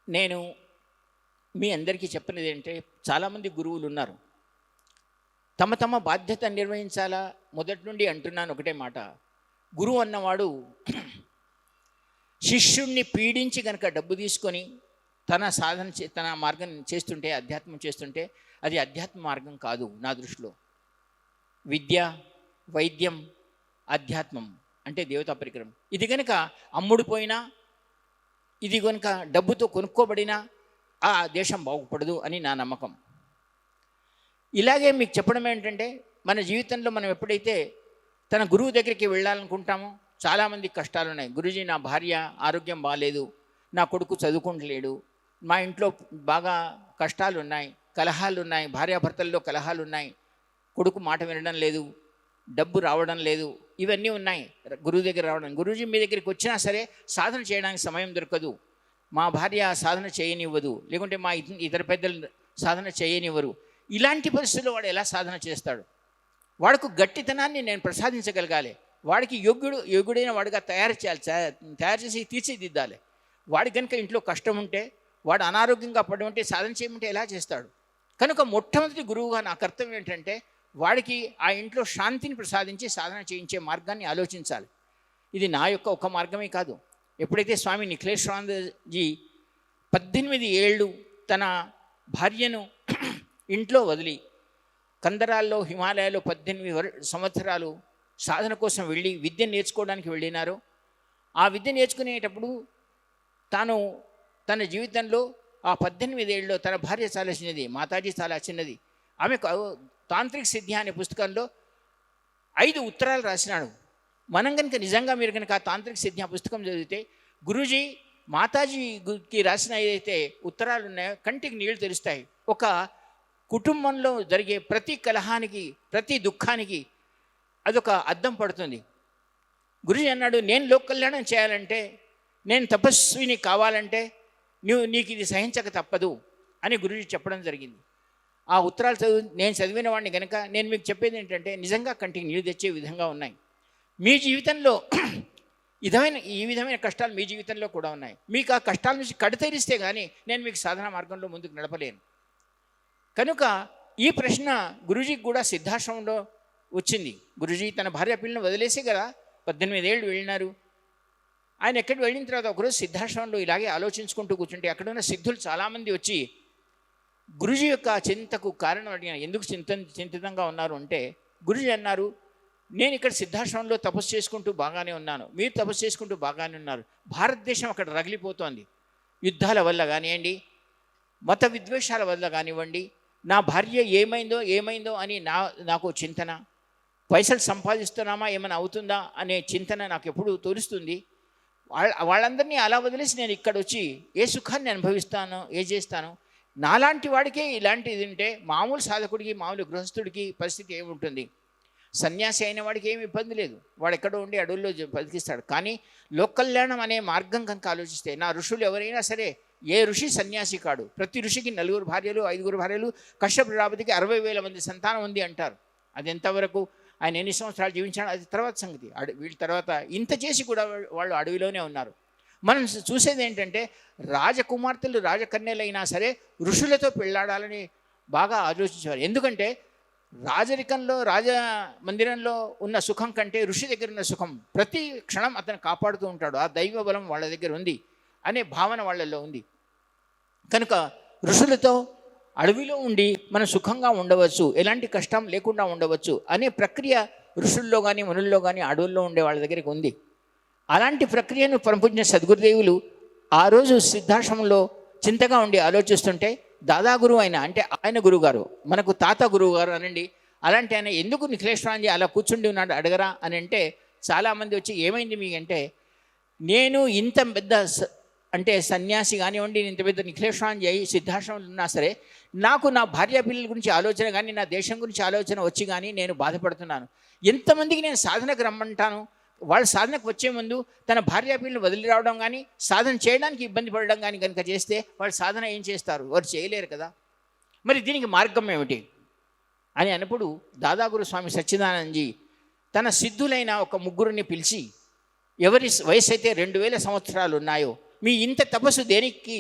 నేను మీ అందరికీ చెప్పినది ఏంటంటే, చాలామంది గురువులు ఉన్నారు. తమ తమ బాధ్యత నిర్వహించాలా. మొదటి నుండి అంటున్నాను ఒకటే మాట. గురువు అన్నవాడు శిష్యుణ్ణి పీడించి కనుక డబ్బు తీసుకొని తన మార్గం చేస్తుంటే, అధ్యాత్మం చేస్తుంటే, అది అధ్యాత్మ మార్గం కాదు నా దృష్టిలో. విద్య, వైద్యం, అధ్యాత్మం అంటే దేవతా పరికరం. ఇది కనుక అమ్ముడుపోయినా, ఇది కనుక డబ్బుతో కొనుక్కోబడినా ఆ దేశం బాగుపడదు అని నా నమ్మకం. ఇలాగే మీకు చెప్పడం ఏంటంటే, మన జీవితంలో మనం ఎప్పుడైతే తన గురువు దగ్గరికి వెళ్ళాలనుకుంటామో, చాలామంది కష్టాలు ఉన్నాయి. గురూజీ, నా భార్య ఆరోగ్యం బాగాలేదు, నా కొడుకు చదువుకుంటలేడు, మా ఇంట్లో బాగా కష్టాలు ఉన్నాయి, కలహాలు ఉన్నాయి, భార్యాభర్తల్లో కలహాలు ఉన్నాయి, కొడుకు మాట వినడం లేదు, డబ్బు రావడం లేదు, ఇవన్నీ ఉన్నాయి. గురువు దగ్గర రావడం, గురూజీ మీ దగ్గరికి వచ్చినా సరే సాధన చేయడానికి సమయం దొరకదు, మా భార్య సాధన చేయనివ్వదు, లేకుంటే మా ఇతర పెద్దలు సాధన చేయనివ్వరు. ఇలాంటి పరిస్థితుల్లో వాడు ఎలా సాధన చేస్తాడు? వాడికి గట్టితనాన్ని నేను ప్రసాదించగలగాలి. వాడికి యోగ్యుడైన వాడిగా తయారు చేసి తీర్చిదిద్దాలి. వాడి కనుక ఇంట్లో కష్టం ఉంటే, వాడు అనారోగ్యంగా పడి ఉంటే సాధన చేయమంటే ఎలా చేస్తాడు? కనుక మొట్టమొదటి గురువుగా నా కర్తవ్యం ఏంటంటే, వాడికి ఆ ఇంట్లో శాంతిని ప్రసాదించి సాధన చేయించే మార్గాన్ని ఆలోచించాలి. ఇది నా యొక్క ఒక మార్గమే కాదు. ఎప్పుడైతే స్వామి నిఖిలేశ్వరానందజీ 18 ఏళ్ళు తన భార్యను ఇంట్లో వదిలి కందరాల్లో హిమాలయాల్లో 18 సంవత్సరాలు సాధన కోసం వెళ్ళి విద్య నేర్చుకోవడానికి వెళ్ళినారు. ఆ విద్య నేర్చుకునేటప్పుడు తాను తన జీవితంలో ఆ 18 ఏళ్ళలో తన భార్య చాలా చిన్నది, మాతాజీ చాలా చిన్నది. ఆమె తాంత్రిక సిద్ధి అనే పుస్తకంలో 5 ఉత్తరాలు రాసినాడు. మనం కనుక నిజంగా మీరు కనుక ఆ తాంత్రిక సిద్ధి ఆ పుస్తకం చదివితే, గురూజీ మాతాజీకి రాసిన ఏదైతే ఉత్తరాలు ఉన్నాయో కంటికి నీళ్లు తెరుస్తాయి. ఒక కుటుంబంలో జరిగే ప్రతి కలహానికి, ప్రతి దుఃఖానికి అదొక అద్దం పడుతుంది. గురూజీ అన్నాడు, నేను లోక కళ్యాణం చేయాలంటే, నేను తపస్విని కావాలంటే నీకు ఇది సహించక తప్పదు అని గురూజీ చెప్పడం జరిగింది. ఆ ఉత్తరాలు నేను చదివిన వాడిని కనుక నేను మీకు చెప్పేది ఏంటంటే, నిజంగా కంటికి నీళ్ళు తెచ్చే విధంగా ఉన్నాయి. మీ జీవితంలో ఈ విధమైన కష్టాలు మీ జీవితంలో కూడా ఉన్నాయి. మీకు ఆ కష్టాల నుంచి కడతెరిస్తే కానీ నేను మీకు సాధన మార్గంలో ముందుకు నడపలేను. కనుక ఈ ప్రశ్న గురూజీకి కూడా సిద్ధాశ్రమంలో వచ్చింది. గురూజీ తన భార్య పిల్లను వదిలేసి కదా 18 ఏళ్ళు వెళ్ళినారు. ఆయన ఎక్కడికి వెళ్ళిన తర్వాత ఒకరోజు సిద్ధాశ్రమంలో ఇలాగే ఆలోచించుకుంటూ కూర్చుంటే, అక్కడున్న సిద్ధులు చాలామంది వచ్చి గురూజీ యొక్క చింతకు కారణం అడిగిన, ఎందుకు చింతితంగా ఉన్నారు అంటే, గురూజీ అన్నారు, నేను ఇక్కడ సిద్ధాశ్రమంలో తపస్సు చేసుకుంటూ బాగానే ఉన్నాను, మీరు తపస్సు చేసుకుంటూ బాగానే ఉన్నారు. భారతదేశం అక్కడ రగిలిపోతోంది. యుద్ధాల వల్ల కానివ్వండి, మత విద్వేషాల వల్ల కానివ్వండి, నా భార్య ఏమైందో అని నాకు చింతన, పైసలు సంపాదిస్తున్నామా ఏమైనా అవుతుందా అనే చింతన నాకు ఎప్పుడు తోలుస్తుంది. వాళ్ళందరినీ అలా వదిలేసి నేను ఇక్కడ వచ్చి ఏ సుఖాన్ని అనుభవిస్తాను, ఏ చేస్తాను? నాలాంటి వాడికే ఇలాంటిది ఉంటే మామూలు సాధకుడికి, మామూలు గృహస్థుడికి పరిస్థితి ఏముంటుంది? సన్యాసి అయిన వాడికి ఏమి ఇబ్బంది లేదు, వాడు ఎక్కడో ఉండి అడవుల్లో బతికిస్తాడు. కానీ లోక కళ్యాణం అనే మార్గం కనుక ఆలోచిస్తే, నా ఋషులు ఎవరైనా సరే ఏ ఋషి సన్యాసి కాడు. ప్రతి ఋషికి 4 భార్యలు, 5 భార్యలు. కశ్యప ప్రజాపతికి 60,000 మంది సంతానం ఉంది అంటారు. అది ఎంతవరకు ఆయన ఎన్ని సంవత్సరాలు జీవించాడు అది తర్వాత సంగతి. వీళ్ళ తర్వాత ఇంత చేసి కూడా వాళ్ళు అడవిలోనే ఉన్నారు. మనం చూసేది ఏంటంటే, రాజకుమార్తెలు రాజకన్యలైనా సరే ఋషులతో పెళ్ళాడాలని బాగా ఆలోచించేవారు. ఎందుకంటే రాజరికంలో, రాజ మందిరంలో ఉన్న సుఖం కంటే ఋషి దగ్గర ఉన్న సుఖం ప్రతి క్షణం అతను కాపాడుతూ ఉంటాడు. ఆ దైవ బలం వాళ్ళ దగ్గర ఉంది అనే భావన వాళ్ళల్లో ఉంది. కనుక ఋషులతో అడవిలో ఉండి మనం సుఖంగా ఉండవచ్చు, ఎలాంటి కష్టం లేకుండా ఉండవచ్చు అనే ప్రక్రియ ఋషుల్లో కానీ, మునుల్లో కానీ, అడవుల్లో ఉండే వాళ్ళ దగ్గరికి ఉంది. అలాంటి ప్రక్రియను పరమపూజ్య సద్గురుదేవులు ఆ రోజు సిద్ధాశ్రమంలో చింతగా ఉండి ఆలోచిస్తుంటే, దాదా గురువు అయిన, అంటే ఆయన గురువుగారు, మనకు తాత గురువు గారు అనండి, అలాంటి ఆయన ఎందుకు నిఖిలేశ్వరానందజీ అలా కూర్చుండి ఉన్నాడు అడగరా అని అంటే, చాలామంది వచ్చి ఏమైంది మీకు అంటే, నేను ఇంత పెద్ద అంటే సన్యాసి కానివ్వండి, ఇంత పెద్ద నిఖిలేశ్వరానందజీ అయ్యి సిద్ధాశ్రమంలో ఉన్నా సరే నాకు నా భార్య పిల్లల గురించి ఆలోచన కానీ, నా దేశం గురించి ఆలోచన వచ్చి కానీ నేను బాధపడుతున్నాను. ఎంతమందికి నేను సాధనకు రమ్మంటాను, వాళ్ళ సాధనకు వచ్చే ముందు తన భార్య పిల్లలు వదిలి రావడం కానీ, సాధన చేయడానికి ఇబ్బంది పడడం కానీ కనుక చేస్తే వాళ్ళు సాధన ఏం చేస్తారు? వారు చేయలేరు కదా. మరి దీనికి మార్గం ఏమిటి అని అన్నప్పుడు, దాదాగురు స్వామి సచ్చిదానందజీ తన సిద్ధులైన ఒక 3 పిలిచి, ఎవరి వయసు అయితే 2000 సంవత్సరాలు ఉన్నాయో, మీ ఇంత తపస్సు దేనికి?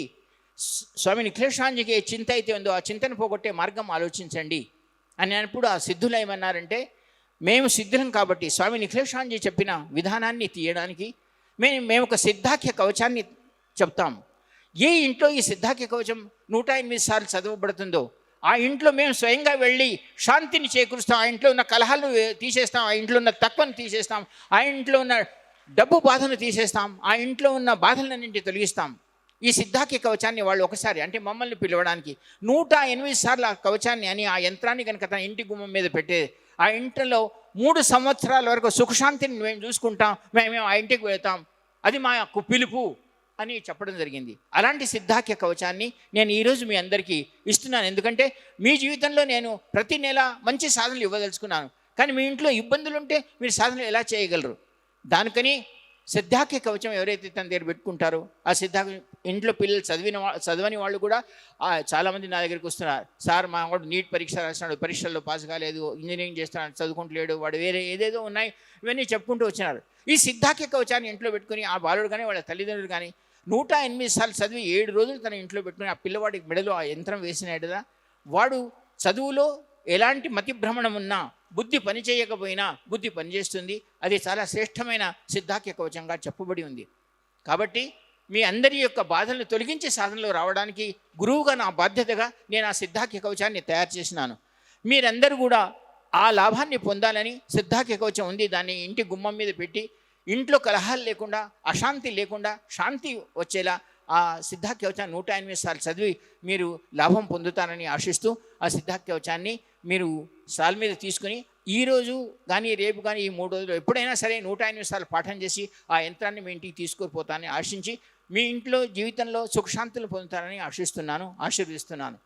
స్వామి నిఖిలేశానందజీకి ఏ చింత అయితే ఉందో ఆ చింతను పోగొట్టే మార్గం ఆలోచించండి అని అన్నప్పుడు ఆ సిద్ధులు ఏమన్నారంటే, మేము సిద్ధులం కాబట్టి స్వామి నిఖిలేశానందజీ చెప్పిన విధానాన్ని తీయడానికి మేము ఒక సిద్ధాఖ్య కవచాన్ని చెప్తాం. ఏ ఇంట్లో ఈ సిద్ధాఖ్య కవచం 108 సార్లు చదవబడుతుందో ఆ ఇంట్లో మేము స్వయంగా వెళ్ళి శాంతిని చేకూరుస్తాం. ఆ ఇంట్లో ఉన్న కలహాలు తీసేస్తాం, ఆ ఇంట్లో ఉన్న తక్కువను తీసేస్తాం, ఆ ఇంట్లో ఉన్న డబ్బు బాధను తీసేస్తాం, ఆ ఇంట్లో ఉన్న బాధలన్నింటి తొలగిస్తాం. ఈ సిద్ధాఖ్య కవచాన్ని వాళ్ళు ఒకసారి అంటే మమ్మల్ని పిలవడానికి 108 సార్లు ఆ కవచాన్ని అని ఆ యంత్రాన్ని కనుక తన ఇంటి గుమ్మం మీద పెట్టే ఆ ఇంట్లో 3 సంవత్సరాల వరకు సుఖశాంతిని మేము చూసుకుంటాం, మేము ఆ ఇంటికి వెళ్తాం, అది మాకు పిలుపు అని చెప్పడం జరిగింది. అలాంటి సిద్ధాఖ్య కవచాన్ని నేను ఈరోజు మీ అందరికీ ఇస్తున్నాను. ఎందుకంటే మీ జీవితంలో నేను ప్రతి నెల మంచి సాధనలు ఇవ్వదలుచుకున్నాను. కానీ మీ ఇంట్లో ఇబ్బందులు ఉంటే మీరు సాధనలు ఎలా చేయగలరు? దానికని సిద్ధాఖ్య కవచం ఎవరైతే తన దగ్గర పెట్టుకుంటారో ఆ సిద్ధాఖ్య ఇంట్లో పిల్లలు చదవని వాళ్ళు కూడా చాలామంది నా దగ్గరికి వస్తున్నారు. సార్ మా వాడు నీట్ పరీక్ష రాస్తున్నాడు, పరీక్షల్లో పాస్ కాలేదు, ఇంజనీరింగ్ చేస్తున్నాడు, చదువుకుంటలేడు, వాడు వేరే ఏదేదో ఉన్నాయి, ఇవన్నీ చెప్పుకుంటూ వచ్చినారు. ఈ సిద్ధాఖ్య కవచాన్ని ఇంట్లో పెట్టుకుని ఆ బాలుడు కానీ వాళ్ళ తల్లిదండ్రులు కానీ 108 సార్లు చదివి 7 రోజులు తన ఇంట్లో పెట్టుకుని ఆ పిల్లవాడికి మెడలో ఆ యంత్రం వేసినట్టుగా వాడు చదువులో ఎలాంటి మతిభ్రమణం ఉన్నా, బుద్ధి పని చేయకపోయినా బుద్ధి పనిచేస్తుంది. అది చాలా శ్రేష్టమైన సిద్ధాఖ్య కవచంగా చెప్పబడి ఉంది. కాబట్టి మీ అందరి యొక్క బాధలను తొలగించి సాధనలో రావడానికి గురువుగా నా బాధ్యతగా నేను ఆ సిద్ధాఖ్య కవచాన్ని తయారు చేసినాను. మీరందరూ కూడా ఆ లాభాన్ని పొందాలని సిద్ధాఖ్య కవచం ఉంది, దాన్ని ఇంటి గుమ్మం మీద పెట్టి ఇంట్లో కలహాలు లేకుండా, అశాంతి లేకుండా శాంతి వచ్చేలా ఆ సిద్ధాఖ్య కవచాన్ని 108 సార్లు చదివి మీరు లాభం పొందుతారని ఆశిస్తూ ఆ సిద్ధాఖ్య కవచాన్ని మీరు సాల్ మీద తీసుకుని ఈరోజు కానీ రేపు కానీ ఈ 3 రోజులు ఎప్పుడైనా సరే 108 సార్లు పాఠం చేసి ఆ యంత్రాన్ని మీ ఇంటికి తీసుకుపోతానని ఆశించి మీ ఇంట్లో జీవితంలో సుఖశాంతులు పొందుతారని ఆశిస్తున్నాను, ఆశీర్వదిస్తున్నాను.